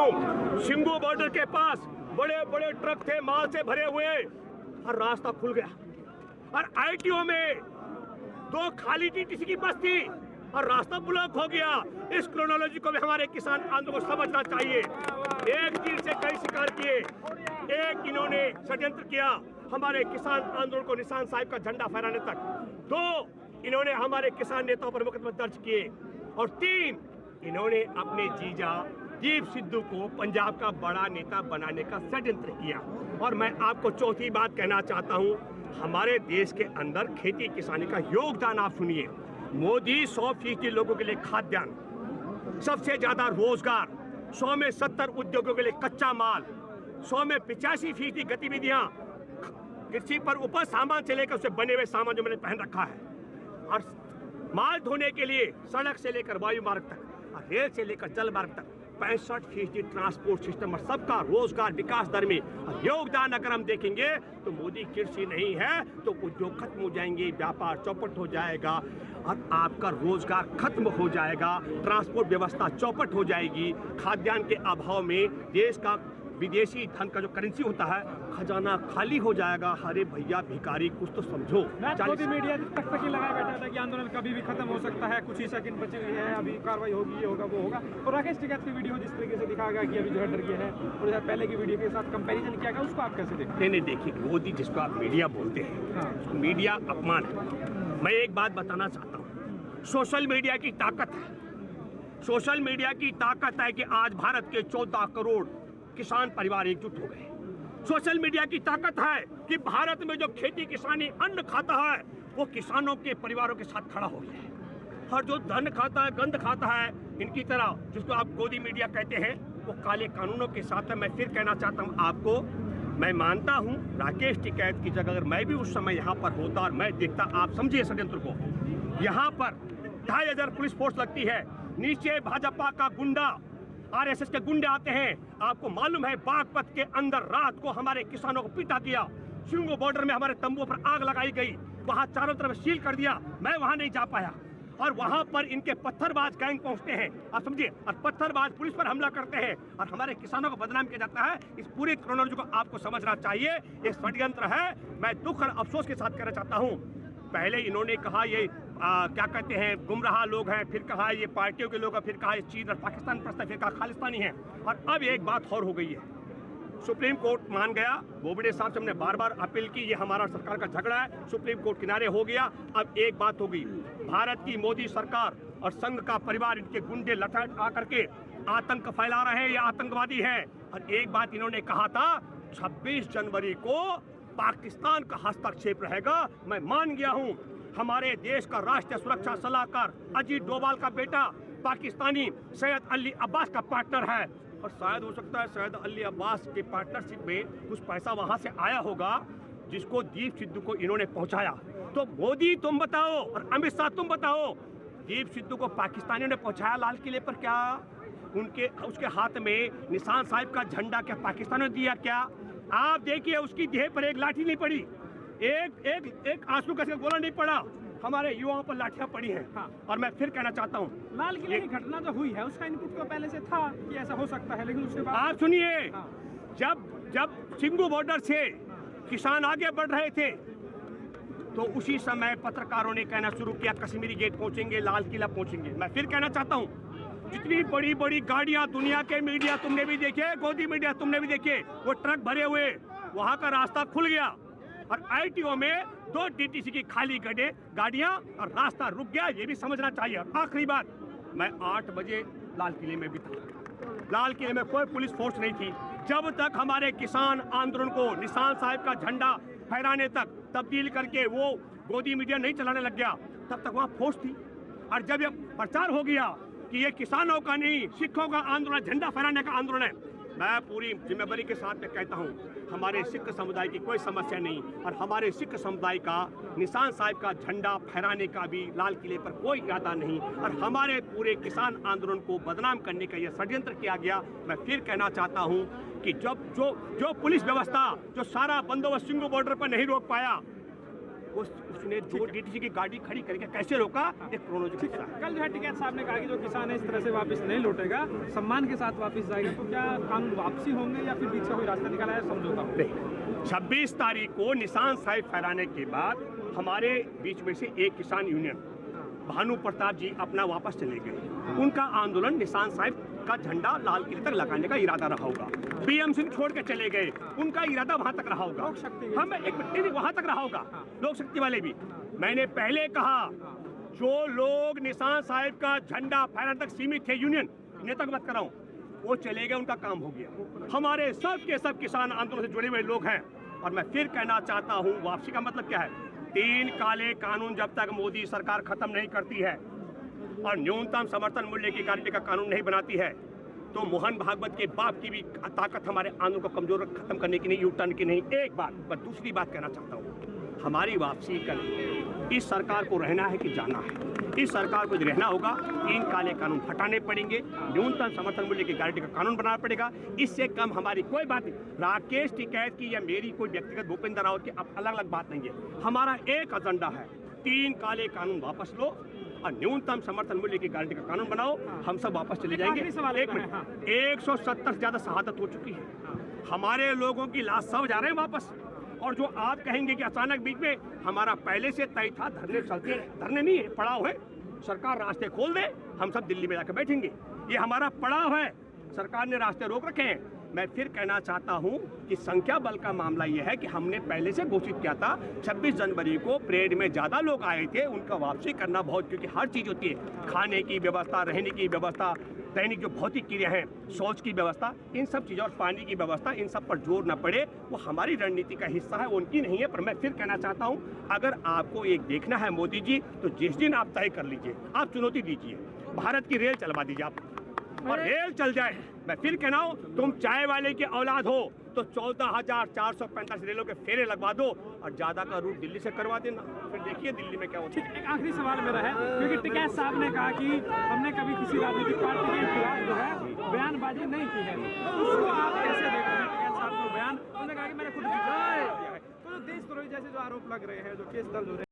हूँ, सिंगू बॉर्डर के पास बड़े बड़े ट्रक थे माल से भरे हुए और रास्ता खुल गया और आईटीओ में 2 खाली टीटीसी की बस थी और रास्ता ब्लॉक हो गया। इस क्रोनोलॉजी को भी हमारे किसान आंदोलन को समझना चाहिए। एक तीर से कई शिकार किए। एक इन्होंने षड्यंत्र किया हमारे किसान आंदोलन को निशान साहिब का झंडा फहराने तक। 2 इन्होंने हमारे किसान नेताओं पर मुकदमे दर्ज किए और 3 इन्होंने अपने जीजा दीप सिद्धू को पंजाब का बड़ा नेता बनाने का षड्यंत्र किया। और मैं आपको चौथी बात कहना चाहता हूं, हमारे देश के अंदर खेती किसानी का योगदान आप सुनिए। मोदी 100% लोगों के लिए खाद्यान्न, सबसे ज्यादा रोजगार, 100 में 70 उद्योगों के लिए कच्चा माल, 100 में 85% गतिविधियां कृषि पर उपज सामान से लेकर उससे बने हुए सामान जो मैंने पहन रखा है, और माल धोने के लिए सड़क से लेकर वायु मार्ग तक और रेल से लेकर जल मार्ग तक 65% ट्रांसपोर्ट सिस्टम और सबका रोजगार विकास दर में योगदान अगर हम देखेंगे तो मोदी कृषि नहीं है तो उद्योग खत्म हो जाएंगे, व्यापार चौपट हो जाएगा और आपका रोजगार खत्म हो जाएगा, ट्रांसपोर्ट व्यवस्था चौपट हो जाएगी। खाद्यान्न के अभाव में देश का विदेशी धन का जो करेंसी होता है खजाना खाली हो जाएगा। अरे भैया भिखारी कुछ तो समझो। मोदी मीडिया तक तक ही लगाया बैठा था कि आंदोलन कभी भी खत्म हो सकता है, कुछ ही सेकंड बचे हुए हैं, अभी कार्रवाई होगी, ये होगा वो होगा। और राकेश टिकैत की वीडियो जिस तरीके से दिखाया गया कि अभी जो है डर गया है और पहले की वीडियो के साथ कंपैरिजन किया गया, उसको आप कैसे देखते? नहीं देखिए, मोदी जिसको आप मीडिया बोलते हैं, मीडिया अपमान है। मैं एक बात बताना चाहता हूँ, सोशल मीडिया की ताकत है। सोशल मीडिया की ताकत है कि आज भारत के 14 करोड़ किसान परिवार एकजुट हो गए। सोशल मीडिया की ताकत है कि भारत में जो खेती किसानी अन्न खाता है वो किसानों के परिवारों के साथ खड़ा हो गया है। और जो धन खाता है, गंद खाता है, इनकी तरह जिसको आप गोदी मीडिया कहते हैं, वो काले कानूनों के साथ है। मैं फिर कहना चाहता हूँ आपको, मैं मानता हूँ राकेश टिकैत की जगह अगर मैं भी उस समय यहाँ पर होता और मैं देखता, आप समझिए षड्यंत्र को, यहाँ पर 2500 पुलिस फोर्स लगती है, नीचे भाजपा का गुंडा आरएसएस के गुंडे आते हैं। आपको मालूम है बागपत के अंदर रात को हमारे किसानों को पीटा गया, सिंगू बॉर्डर में हमारे तंबुओं पर आग लगाई गई, वहां चारों तरफ सील कर दिया, मैं वहां नहीं जा पाया। और वहां पर इनके पत्थरबाज गैंग पहुंचते हैं, आप समझिए, और पत्थरबाज पुलिस पर हमला करते हैं और हमारे किसानों को बदनाम किया जाता है। इस पूरी क्रोनोलॉजी को आपको समझना चाहिए, ये षड्यंत्र है। मैं दुख और अफसोस के साथ कहना चाहता हूँ, पहले इन्होंने कहा ये क्या कहते हैं गुमराह लोग हैं, फिर कहा ये पार्टियों के लोग हैं, फिर कहा ये चीन और पाकिस्तान प्रश्न, फिर कहा खालिस्तानी है, और अब एक बात और हो गई है। सुप्रीम कोर्ट मान गया, बोबडे साहब से हमने बार बार अपील की, ये हमारा सरकार का झगड़ा है, सुप्रीम कोर्ट किनारे हो गया। अब एक बात हो गई, भारत की मोदी सरकार और संघ का परिवार, इनके गुंडे लठाट आकर के आतंक फैला रहे हैं, ये आतंकवादी हैं। और एक बात इन्होंने कहा था, 26 जनवरी को पाकिस्तान का हस्तक्षेप रहेगा, मैं मान गया हूं। हमारे देश का राष्ट्रीय सुरक्षा सलाहकार अजीत डोभाल का बेटा पाकिस्तानी सैयद अली अब्बास का पार्टनर है, और शायद हो सकता है सैयद अली अब्बास के पार्टनरशिप में कुछ पैसा वहां से आया होगा जिसको दीप सिद्धू को इन्होंने पहुंचाया। तो मोदी तुम बताओ और अमित शाह तुम बताओ, दीप सिद्धू को पाकिस्तानियों ने पहुंचाया लाल किले पर क्या? उसके हाथ में निशान साहिब का झंडा क्या पाकिस्तानियों ने दिया क्या? आप देखिए, उसकी देह पर एक लाठी नहीं पड़ी, एक आंसू का गोला नहीं पड़ा, हमारे युवाओं पर लाठियां पड़ी हैं। हाँ। और मैं फिर कहना चाहता हूँ, लाल किले की घटना जो हुई है उसका इनपुट तो पहले से था कि ऐसा हो सकता है, लेकिन उसके बाद आप सुनिए, हाँ। जब सिंगू बॉर्डर से किसान आगे बढ़ रहे थे तो उसी समय पत्रकारों ने कहना शुरू किया कश्मीरी गेट पहुंचेंगे, लाल किला पहुंचेंगे। मैं फिर कहना चाहता हूँ, जितनी बड़ी बड़ी गाड़ियां दुनिया के मीडिया तुमने भी देखे, गोदी मीडिया तुमने भी देखे, वो ट्रक भरे हुए, वहां का रास्ता खुल गया और आईटीओ में 2 डीटीसी की खाली गाड़ियां और रास्ता रुक गया, ये भी समझना चाहिए। और आखिरी बात, मैं 8 बजे लाल किले में भी था, लाल किले में कोई पुलिस फोर्स नहीं थी। जब तक हमारे किसान आंदोलन को निशान साहिब का झंडा फहराने तक तब्दील करके वो गोदी मीडिया नहीं चलाने लग गया, तब तक वहाँ फोर्स थी। और जब ये प्रचार हो गया कि ये किसानों का नहीं सिखों का आंदोलन, झंडा फहराने का आंदोलन है, मैं पूरी जिम्मेदारी के साथ में कहता हूँ, हमारे सिख समुदाय की कोई समस्या नहीं, और हमारे सिख समुदाय का निशान साहिब का झंडा फहराने का भी लाल किले पर कोई इरादा नहीं, और हमारे पूरे किसान आंदोलन को बदनाम करने का यह षड्यंत्र किया गया। मैं फिर कहना चाहता हूँ कि जब जो पुलिस व्यवस्था जो सारा बंदोबस्त सिंगू बॉर्डर पर नहीं रोक पाया, उसने 2 डीटीसी की गाड़ी खड़ी करके कैसे रोका, एक क्रोनोलॉजी हिस्सा है। कल जो है टिकैत साहब ने कहा कि जो किसान है इस तरह से वापस नहीं लौटेगा, सम्मान के साथ वापस जाएगा, तो क्या कानून वापसी होंगे या फिर बीच से कोई रास्ता निकाला है समझौता हो? नहीं, 26 तारीख को निशान साहिब फहराने के बाद हमारे बीच में से एक किसान यूनियन भानु प्रताप जी अपना वापस चले गए। उनका आंदोलन निशान साहिब का झंडा लाल किले तक लगाने का इरादा रहा होगा। बीएम सिंह छोड़ के चले गए, उनका इरादा वहां तक रहा होगा। हम एक मिनट वहां तक रहा होगा, लोक शक्ति वाले भी। मैंने पहले कहा, जो लोग निशान साहिब का झंडा फहराने तक सीमित थे, यूनियन नेता की बात कर रहा हूं, वो चले गए, उनका काम हो गया। हमारे सब के सब किसान आंदोलन से जुड़े हुए लोग हैं। और मैं फिर कहना चाहता हूं, वापसी का मतलब क्या है? 3 काले कानून जब तक मोदी सरकार खत्म नहीं करती है और न्यूनतम समर्थन मूल्य की गारंटी का कानून नहीं बनाती है, तो मोहन भागवत के बाप की भी ताकत हमारे आंदोलन को कमजोर खत्म करने की नहीं, यू टर्न की नहीं। एक बात, मैं दूसरी बात कहना चाहता हूँ, हमारी वापसी कर इस सरकार को रहना है कि जाना है। इस सरकार को यदि रहना होगा, 3 काले कानून हटाने पड़ेंगे, न्यूनतम समर्थन मूल्य की गारंटी का कानून बनाना पड़ेगा। इससे कम हमारी कोई बात नहीं। राकेश टिकैत की या मेरी कोई व्यक्तिगत भूपेंद्र रावत की अलग अलग बात नहीं है। हमारा एक एजेंडा है, 3 काले कानून वापस लो और न्यूनतम समर्थन मूल्य की गारंटी का कानून बनाओ। हम सब वापस चले जाएंगे। एक मिनट, 170 से ज्यादा शहादत हो चुकी है। हमारे लोगों की लाश सब जा रहे हैं वापस। और जो आप कहेंगे कि अचानक बीच में, हमारा पहले से तय था, धरने चलते हैं, धरने नहीं है, पड़ाव है। सरकार रास्ते खोल दे, हम सब दिल्ली में जाकर बैठेंगे। ये हमारा पड़ाव है, सरकार ने रास्ते रोक रखे हैं। मैं फिर कहना चाहता हूं कि संख्या बल का मामला ये है कि हमने पहले से घोषित किया था 26 जनवरी को परेड में ज़्यादा लोग आए थे, उनका वापसी करना बहुत, क्योंकि हर चीज़ होती है, खाने की व्यवस्था, रहने की व्यवस्था, दैनिक जो भौतिक क्रिया हैं, शौच की व्यवस्था, इन सब चीज़ों और पानी की व्यवस्था, इन सब पर जोर न पड़े, वो हमारी रणनीति का हिस्सा है, उनकी नहीं है। पर मैं फिर कहना चाहता हूँ, अगर आपको एक देखना है मोदी जी, तो जिस दिन आप तय कर लीजिए, आप चुनौती दीजिए, भारत की रेल चलवा दीजिए आप, और रेल चल जाए। मैं फिर कहना हूँ, तुम चाय वाले की औलाद हो तो 14,445 रेलों के फेरे लगवा दो और ज्यादा का रूट दिल्ली से करवा देना, फिर देखिए दिल्ली में क्या होता है। एक आखिरी सवाल मेरा है, क्योंकि टिकैत साहब ने कहा कि हमने कभी किसी राजनीतिक पार्टी के खिलाफ जो है बयानबाजी नहीं की है, उसको आप कैसे देख रहे हैं? टिकैत साहब का बयान, उन्होंने कहा कि मैंने खुद तो देशद्रोही जैसे जो आरोप लग रहे हैं, जो केस दर्ज हो रहे हैं।